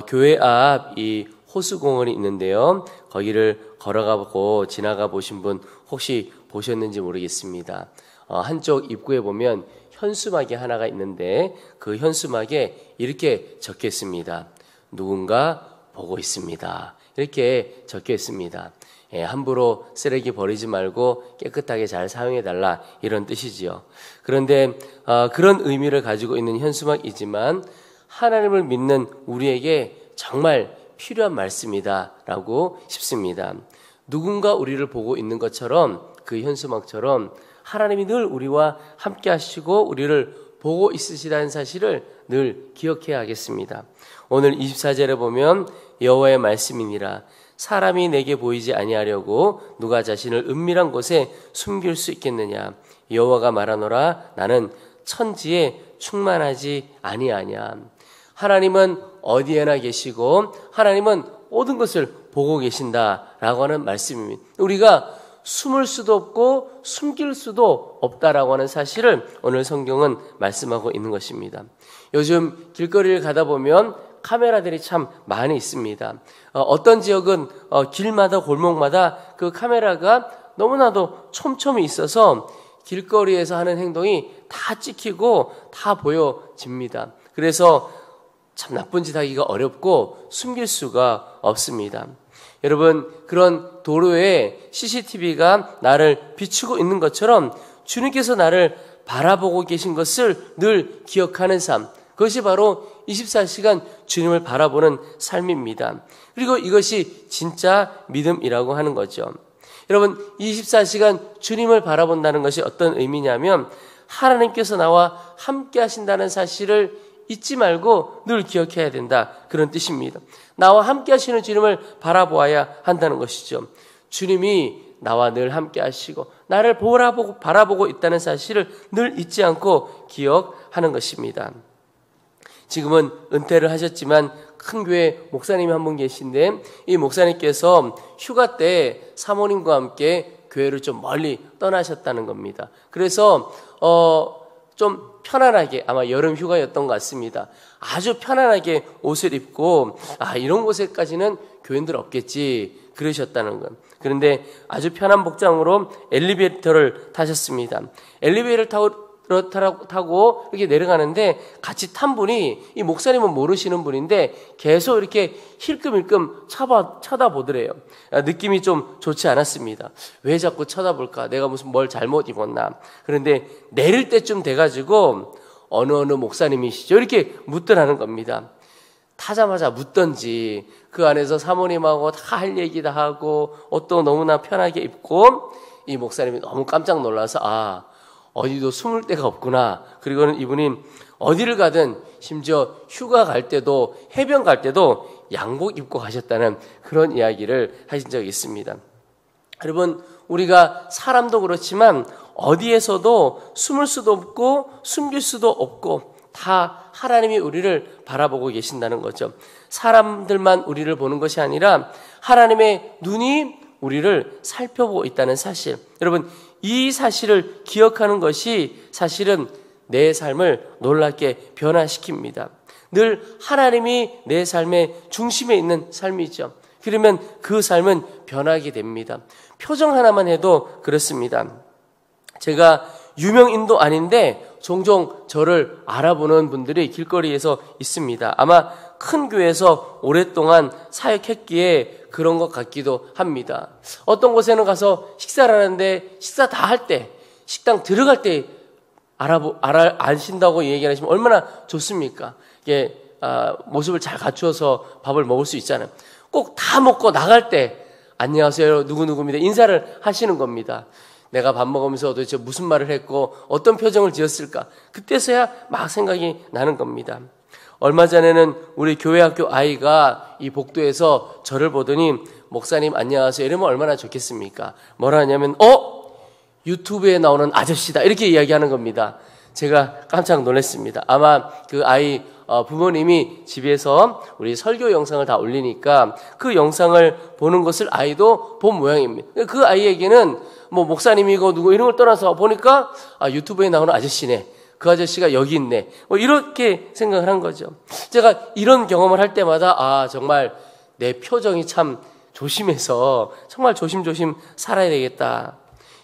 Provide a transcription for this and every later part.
교회 앞 이 호수공원이 있는데요. 거기를 걸어가고 지나가 보신 분 혹시 보셨는지 모르겠습니다. 한쪽 입구에 보면 현수막이 하나가 있는데 그 현수막에 이렇게 적혀 있습니다. 누군가 보고 있습니다. 이렇게 적혀 있습니다. 함부로 쓰레기 버리지 말고 깨끗하게 잘 사용해달라, 이런 뜻이지요. 그런데 그런 의미를 가지고 있는 현수막이지만 하나님을 믿는 우리에게 정말 필요한 말씀이다라고 싶습니다. 누군가 우리를 보고 있는 것처럼, 그 현수막처럼 하나님이 늘 우리와 함께 하시고 우리를 보고 있으시다는 사실을 늘 기억해야 하겠습니다. 오늘 24절에 보면 여호와의 말씀이니라. 사람이 내게 보이지 아니하려고 누가 자신을 은밀한 곳에 숨길 수 있겠느냐. 여호와가 말하노라. 나는 천지에 충만하지 아니하냐. 하나님은 어디에나 계시고 하나님은 모든 것을 보고 계신다라고 하는 말씀입니다. 우리가 숨을 수도 없고 숨길 수도 없다라고 하는 사실을 오늘 성경은 말씀하고 있는 것입니다. 요즘 길거리를 가다 보면 카메라들이 참 많이 있습니다. 어떤 지역은 길마다 골목마다 그 카메라가 너무나도 촘촘히 있어서 길거리에서 하는 행동이 다 찍히고 다 보여집니다. 그래서 참 나쁜 짓 하기가 어렵고 숨길 수가 없습니다. 여러분, 그런 도로에 CCTV가 나를 비추고 있는 것처럼 주님께서 나를 바라보고 계신 것을 늘 기억하는 삶, 그것이 바로 24시간 주님을 바라보는 삶입니다. 그리고 이것이 진짜 믿음이라고 하는 거죠. 여러분, 24시간 주님을 바라본다는 것이 어떤 의미냐면 하나님께서 나와 함께 하신다는 사실을 잊지 말고 늘 기억해야 된다, 그런 뜻입니다. 나와 함께 하시는 주님을 바라보아야 한다는 것이죠. 주님이 나와 늘 함께 하시고 나를 바라보고 있다는 사실을 늘 잊지 않고 기억하는 것입니다. 지금은 은퇴를 하셨지만 큰 교회 목사님이 한 분 계신데 이 목사님께서 휴가 때 사모님과 함께 교회를 좀 멀리 떠나셨다는 겁니다. 그래서 좀 편안하게, 아마 여름 휴가였던 것 같습니다. 아주 편안하게 옷을 입고 이런 곳에까지는 교인들 없겠지 그러셨다는 것. 그런데 아주 편한 복장으로 엘리베이터를 타셨습니다. 엘리베이터를 타고 이렇게 내려가는데 같이 탄 분이, 이 목사님은 모르시는 분인데 계속 이렇게 힐끔힐끔 쳐다보더래요. 느낌이 좀 좋지 않았습니다. 왜 자꾸 쳐다볼까? 내가 무슨 뭘 잘못 입었나? 그런데 내릴 때쯤 돼가지고 어느 목사님이시죠? 이렇게 묻더라는 겁니다. 타자마자 묻던지 그 안에서 사모님하고 다 할 얘기 다 하고 옷도 너무나 편하게 입고 이 목사님이 너무 깜짝 놀라서 어디도 숨을 데가 없구나. 그리고는 이분이 어디를 가든 심지어 휴가 갈 때도 해변 갈 때도 양복 입고 가셨다는 그런 이야기를 하신 적이 있습니다. 여러분, 우리가 사람도 그렇지만 어디에서도 숨을 수도 없고 숨길 수도 없고 다 하나님이 우리를 바라보고 계신다는 거죠. 사람들만 우리를 보는 것이 아니라 하나님의 눈이 우리를 살펴보고 있다는 사실. 여러분, 이 사실을 기억하는 것이 사실은 내 삶을 놀랍게 변화시킵니다. 늘 하나님이 내 삶의 중심에 있는 삶이죠. 그러면 그 삶은 변하게 됩니다. 표정 하나만 해도 그렇습니다. 제가 유명인도 아닌데 종종 저를 알아보는 분들이 길거리에서 있습니다. 아마 큰 교회에서 오랫동안 사역했기에 그런 것 같기도 합니다. 어떤 곳에는 가서 식사를 하는데 식사 다 할 때, 식당 들어갈 때 아신다고 얘기하시면 얼마나 좋습니까? 이게 모습을 잘 갖추어서 밥을 먹을 수 있잖아요. 꼭 다 먹고 나갈 때 안녕하세요 누구누구입니다 인사를 하시는 겁니다. 내가 밥 먹으면서 도대체 무슨 말을 했고 어떤 표정을 지었을까? 그때서야 막 생각이 나는 겁니다. 얼마 전에는 우리 교회 학교 아이가 이 복도에서 저를 보더니 목사님 안녕하세요 이러면 얼마나 좋겠습니까? 뭐라 하냐면 유튜브에 나오는 아저씨다 이렇게 이야기하는 겁니다. 제가 깜짝 놀랐습니다. 아마 그 아이 부모님이 집에서 우리 설교 영상을 다 올리니까 그 영상을 보는 것을 아이도 본 모양입니다. 그 아이에게는 뭐 목사님이고 누구 이런 걸 떠나서 보니까 유튜브에 나오는 아저씨네. 그 아저씨가 여기 있네. 뭐 이렇게 생각을 한 거죠. 제가 이런 경험을 할 때마다 정말 내 표정이 참 조심해서 정말 조심조심 살아야 되겠다.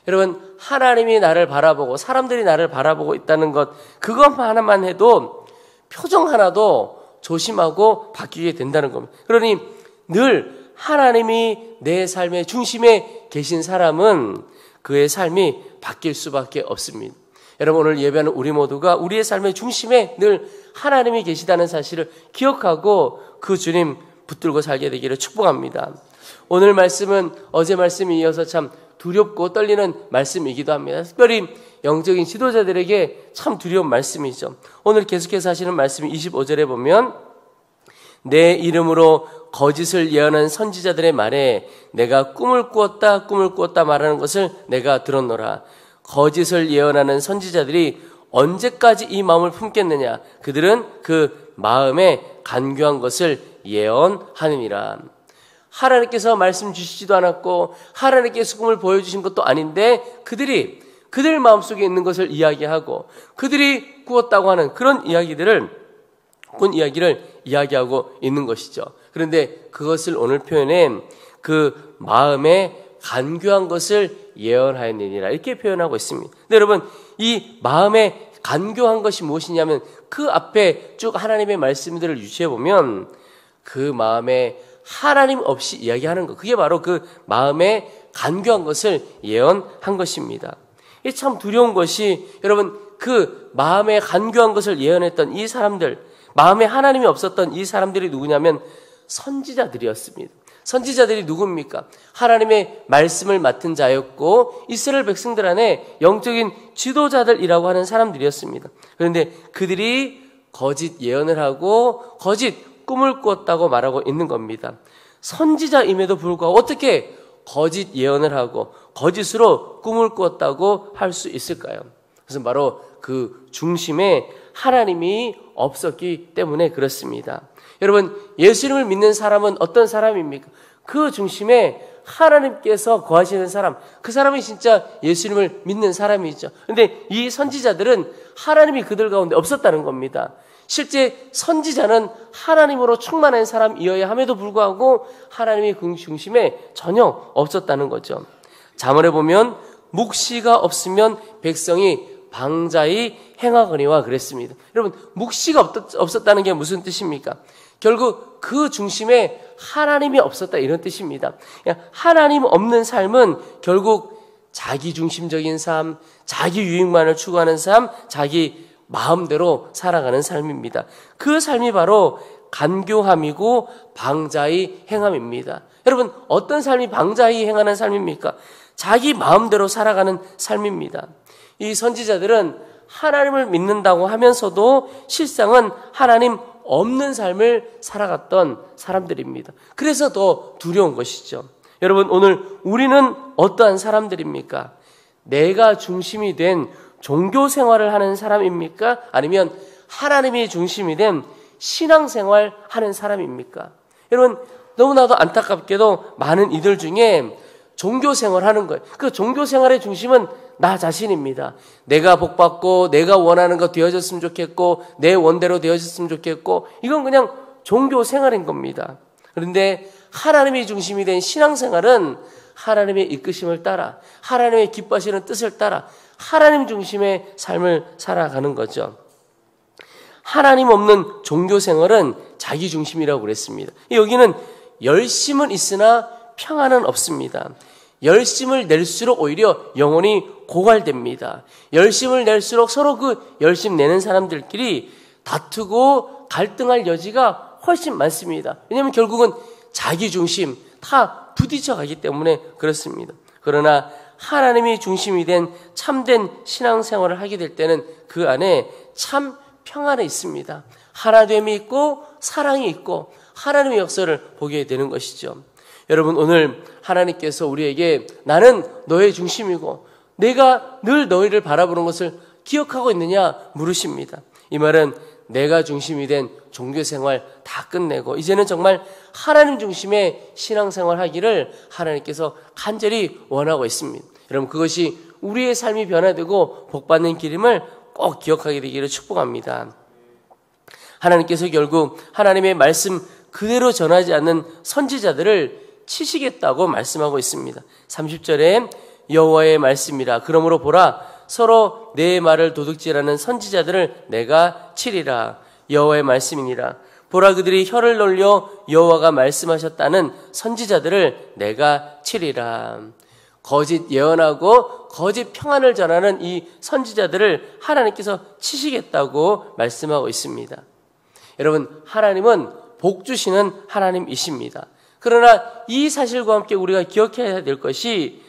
여러분, 하나님이 나를 바라보고 사람들이 나를 바라보고 있다는 것, 그것만 하나만 해도 표정 하나도 조심하고 바뀌게 된다는 겁니다. 그러니 늘 하나님이 내 삶의 중심에 계신 사람은 그의 삶이 바뀔 수밖에 없습니다. 여러분, 오늘 예배하는 우리 모두가 우리의 삶의 중심에 늘 하나님이 계시다는 사실을 기억하고 그 주님 붙들고 살게 되기를 축복합니다. 오늘 말씀은 어제 말씀에 이어서 참 두렵고 떨리는 말씀이기도 합니다. 특별히 영적인 지도자들에게 참 두려운 말씀이죠. 오늘 계속해서 하시는 말씀이 25절에 보면 내 이름으로 거짓을 예언한 선지자들의 말에 내가 꿈을 꾸었다 말하는 것을 내가 들었노라. 거짓을 예언하는 선지자들이 언제까지 이 마음을 품겠느냐? 그들은 그 마음에 간교한 것을 예언하느니라. 하나님께서 말씀 주시지도 않았고 하나님께서 꿈을 보여주신 것도 아닌데 그들이 그들 마음속에 있는 것을 이야기하고 그들이 꾸었다고 하는 그런 이야기를 이야기하고 있는 것이죠. 그런데 그것을 오늘 표현해 그 마음에 간교한 것을 예언하였느니라 이렇게 표현하고 있습니다. 근데 여러분, 이 마음에 간교한 것이 무엇이냐면 그 앞에 쭉 하나님의 말씀들을 유추해 보면 그 마음에 하나님 없이 이야기하는 것, 그게 바로 그 마음에 간교한 것을 예언한 것입니다. 이게 참 두려운 것이, 여러분, 그 마음에 간교한 것을 예언했던 이 사람들, 마음에 하나님이 없었던 이 사람들이 누구냐면 선지자들이었습니다. 선지자들이 누굽니까? 하나님의 말씀을 맡은 자였고 이스라엘 백성들 안에 영적인 지도자들이라고 하는 사람들이었습니다. 그런데 그들이 거짓 예언을 하고 거짓 꿈을 꾸었다고 말하고 있는 겁니다. 선지자임에도 불구하고 어떻게 거짓 예언을 하고 거짓으로 꿈을 꾸었다고 할 수 있을까요? 그것은 바로 그 중심에 하나님이 없었기 때문에 그렇습니다. 여러분, 예수님을 믿는 사람은 어떤 사람입니까? 그 중심에 하나님께서 거하시는 사람, 그 사람이 진짜 예수님을 믿는 사람이죠. 그런데 이 선지자들은 하나님이 그들 가운데 없었다는 겁니다. 실제 선지자는 하나님으로 충만한 사람이어야 함에도 불구하고 하나님이 그 중심에 전혀 없었다는 거죠. 잠언에 보면 묵시가 없으면 백성이 방자히 행하거니와 그랬습니다. 여러분, 묵시가 없었다는 게 무슨 뜻입니까? 결국 그 중심에 하나님이 없었다 이런 뜻입니다. 하나님 없는 삶은 결국 자기 중심적인 삶, 자기 유익만을 추구하는 삶, 자기 마음대로 살아가는 삶입니다. 그 삶이 바로 간교함이고 방자히 행함입니다. 여러분, 어떤 삶이 방자히 행하는 삶입니까? 자기 마음대로 살아가는 삶입니다. 이 선지자들은 하나님을 믿는다고 하면서도 실상은 하나님 없는 삶을 살아갔던 사람들입니다. 그래서 더 두려운 것이죠. 여러분, 오늘 우리는 어떠한 사람들입니까? 내가 중심이 된 종교 생활을 하는 사람입니까? 아니면 하나님이 중심이 된 신앙생활 하는 사람입니까? 여러분, 너무나도 안타깝게도 많은 이들 중에 종교 생활하는 거예요. 그 종교 생활의 중심은 나 자신입니다. 내가 복받고 내가 원하는 거 되어졌으면 좋겠고 내 원대로 되어졌으면 좋겠고 이건 그냥 종교 생활인 겁니다. 그런데 하나님이 중심이 된 신앙생활은 하나님의 이끄심을 따라 하나님의 기뻐하시는 뜻을 따라 하나님 중심의 삶을 살아가는 거죠. 하나님 없는 종교 생활은 자기 중심이라고 그랬습니다. 여기는 열심은 있으나 평안은 없습니다. 열심을 낼수록 오히려 영혼이 고갈됩니다. 열심을 낼수록 서로 그 열심 내는 사람들끼리 다투고 갈등할 여지가 훨씬 많습니다. 왜냐하면 결국은 자기 중심 다 부딪혀 가기 때문에 그렇습니다. 그러나 하나님이 중심이 된 참된 신앙생활을 하게 될 때는 그 안에 참 평안이 있습니다. 하나됨이 있고 사랑이 있고 하나님의 역사를 보게 되는 것이죠. 여러분, 오늘 하나님께서 우리에게 나는 너의 중심이고 내가 늘 너희를 바라보는 것을 기억하고 있느냐 물으십니다. 이 말은 내가 중심이 된 종교생활 다 끝내고 이제는 정말 하나님 중심의 신앙생활 하기를 하나님께서 간절히 원하고 있습니다. 여러분, 그것이 우리의 삶이 변화되고 복받는 길임을 꼭 기억하게 되기를 축복합니다. 하나님께서 결국 하나님의 말씀 그대로 전하지 않는 선지자들을 치시겠다고 말씀하고 있습니다. 30절에 여호와의 말씀이라. 그러므로 보라, 서로 내 말을 도둑질하는 선지자들을 내가 치리라. 여호와의 말씀이니라. 보라, 그들이 혀를 놀려 여호와가 말씀하셨다는 선지자들을 내가 치리라. 거짓 예언하고 거짓 평안을 전하는 이 선지자들을 하나님께서 치시겠다고 말씀하고 있습니다. 여러분, 하나님은 복 주시는 하나님이십니다. 그러나 이 사실과 함께 우리가 기억해야 될 것이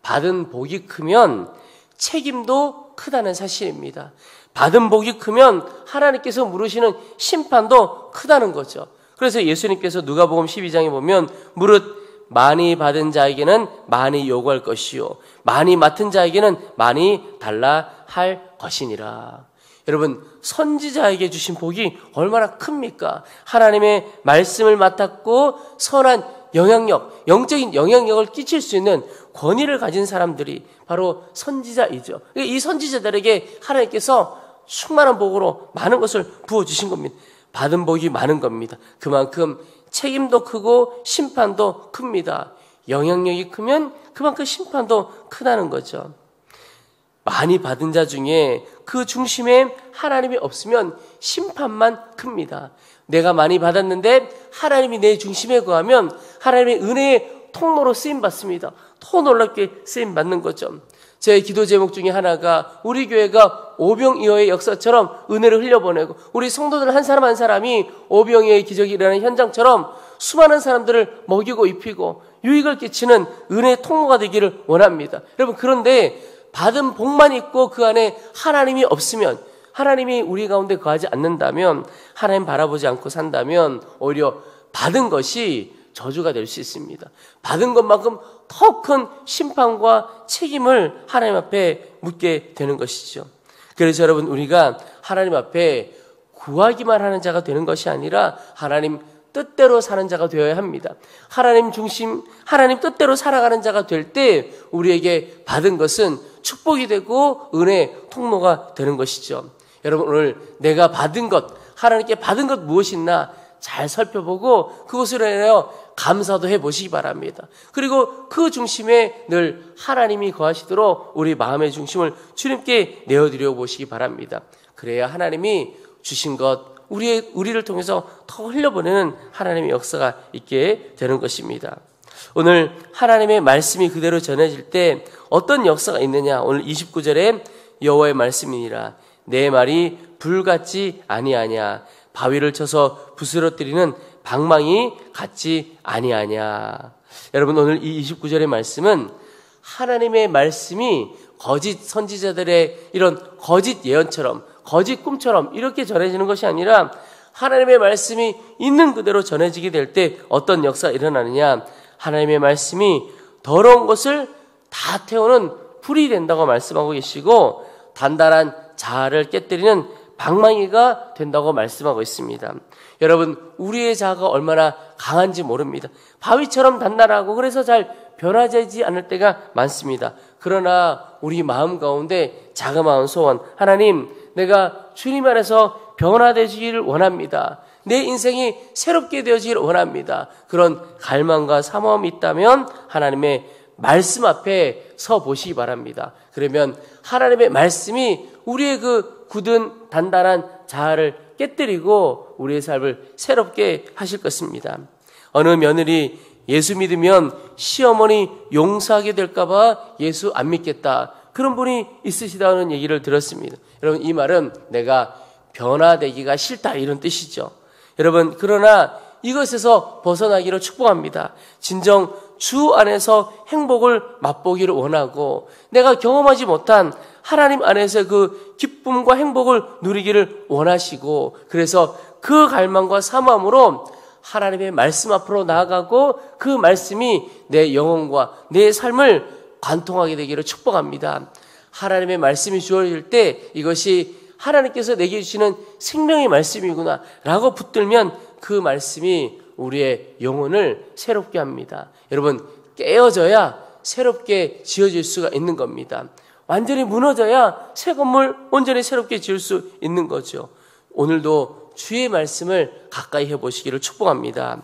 받은 복이 크면 책임도 크다는 사실입니다. 받은 복이 크면 하나님께서 물으시는 심판도 크다는 거죠. 그래서 예수님께서 누가복음 12장에 보면 무릇 많이 받은 자에게는 많이 요구할 것이요 많이 맡은 자에게는 많이 달라 할 것이니라. 여러분, 선지자에게 주신 복이 얼마나 큽니까? 하나님의 말씀을 맡았고 선한 영향력, 영적인 영향력을 끼칠 수 있는 권위를 가진 사람들이 바로 선지자이죠. 이 선지자들에게 하나님께서 충만한 복으로 많은 것을 부어주신 겁니다. 받은 복이 많은 겁니다. 그만큼 책임도 크고 심판도 큽니다. 영향력이 크면 그만큼 심판도 크다는 거죠. 많이 받은 자 중에 그 중심에 하나님이 없으면 심판만 큽니다. 내가 많이 받았는데 하나님이 내 중심에 거하면 하나님의 은혜의 통로로 쓰임받습니다. 더 놀랍게 쓰임받는 거죠. 제 기도 제목 중에 하나가 우리 교회가 오병이어의 역사처럼 은혜를 흘려보내고 우리 성도들 한 사람 한 사람이 오병이어의 기적이 일어나는 현장처럼 수많은 사람들을 먹이고 입히고 유익을 끼치는 은혜의 통로가 되기를 원합니다. 여러분, 그런데 받은 복만 있고 그 안에 하나님이 없으면, 하나님이 우리 가운데 거하지 않는다면, 하나님 바라보지 않고 산다면 오히려 받은 것이 저주가 될 수 있습니다. 받은 것만큼 더 큰 심판과 책임을 하나님 앞에 묻게 되는 것이죠. 그래서 여러분, 우리가 하나님 앞에 구하기만 하는 자가 되는 것이 아니라 하나님 뜻대로 사는 자가 되어야 합니다. 하나님 중심, 하나님 뜻대로 살아가는 자가 될 때 우리에게 받은 것은 축복이 되고 은혜의 통로가 되는 것이죠. 여러분, 오늘 내가 받은 것, 하나님께 받은 것 무엇이 있나 잘 살펴보고 그것으로 인하여 감사도 해보시기 바랍니다. 그리고 그 중심에 늘 하나님이 거하시도록 우리 마음의 중심을 주님께 내어드려 보시기 바랍니다. 그래야 하나님이 주신 것, 우리를 통해서 더 흘려보내는 하나님의 역사가 있게 되는 것입니다. 오늘 하나님의 말씀이 그대로 전해질 때 어떤 역사가 있느냐? 오늘 29절에 여호와의 말씀이니라. 내 말이 불같지 아니하냐? 바위를 쳐서 부스러뜨리는 방망이 같지 아니하냐? 여러분, 오늘 이 29절의 말씀은 하나님의 말씀이 거짓 선지자들의 이런 거짓 예언처럼, 거짓 꿈처럼 이렇게 전해지는 것이 아니라 하나님의 말씀이 있는 그대로 전해지게 될 때 어떤 역사가 일어나느냐? 하나님의 말씀이 더러운 것을 다 태우는 불이 된다고 말씀하고 계시고 단단한 자아를 깨뜨리는 방망이가 된다고 말씀하고 있습니다. 여러분, 우리의 자아가 얼마나 강한지 모릅니다. 바위처럼 단단하고 그래서 잘 변화되지 않을 때가 많습니다. 그러나 우리 마음 가운데 자그마한 소원, 하나님, 내가 주님 안에서 변화되시기를 원합니다. 내 인생이 새롭게 되어지기를 원합니다. 그런 갈망과 사모함이 있다면 하나님의 말씀 앞에 서 보시기 바랍니다. 그러면 하나님의 말씀이 우리의 그 굳은 단단한 자아를 깨뜨리고 우리의 삶을 새롭게 하실 것입니다. 어느 며느리 예수 믿으면 시어머니 용서하게 될까봐 예수 안 믿겠다, 그런 분이 있으시다는 얘기를 들었습니다. 여러분, 이 말은 내가 변화되기가 싫다 이런 뜻이죠. 여러분, 그러나 이것에서 벗어나기를 축복합니다. 진정 주 안에서 행복을 맛보기를 원하고 내가 경험하지 못한 하나님 안에서 그 기쁨과 행복을 누리기를 원하시고 그래서 그 갈망과 사모함으로 하나님의 말씀 앞으로 나아가고 그 말씀이 내 영혼과 내 삶을 관통하게 되기를 축복합니다. 하나님의 말씀이 주어질 때 이것이 하나님께서 내게 주시는 생명의 말씀이구나 라고 붙들면 그 말씀이 우리의 영혼을 새롭게 합니다. 여러분, 깨어져야 새롭게 지어질 수가 있는 겁니다. 완전히 무너져야 새 건물 온전히 새롭게 지을 수 있는 거죠. 오늘도 주의 말씀을 가까이 해보시기를 축복합니다.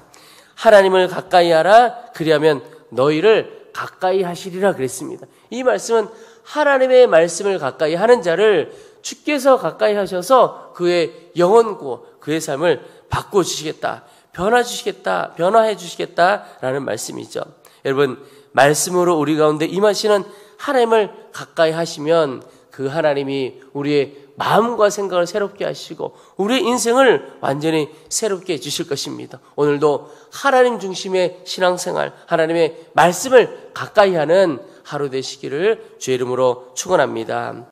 하나님을 가까이 하라, 그리하면 너희를 가까이 하시리라 그랬습니다. 이 말씀은 하나님의 말씀을 가까이 하는 자를 주께서 가까이 하셔서 그의 영혼고 그의 삶을 바꿔주시겠다, 변화해 주시겠다라는 말씀이죠. 여러분, 말씀으로 우리 가운데 임하시는 하나님을 가까이 하시면 그 하나님이 우리의 마음과 생각을 새롭게 하시고 우리의 인생을 완전히 새롭게 해주실 것입니다. 오늘도 하나님 중심의 신앙생활, 하나님의 말씀을 가까이 하는 하루 되시기를 주의 이름으로 축원합니다.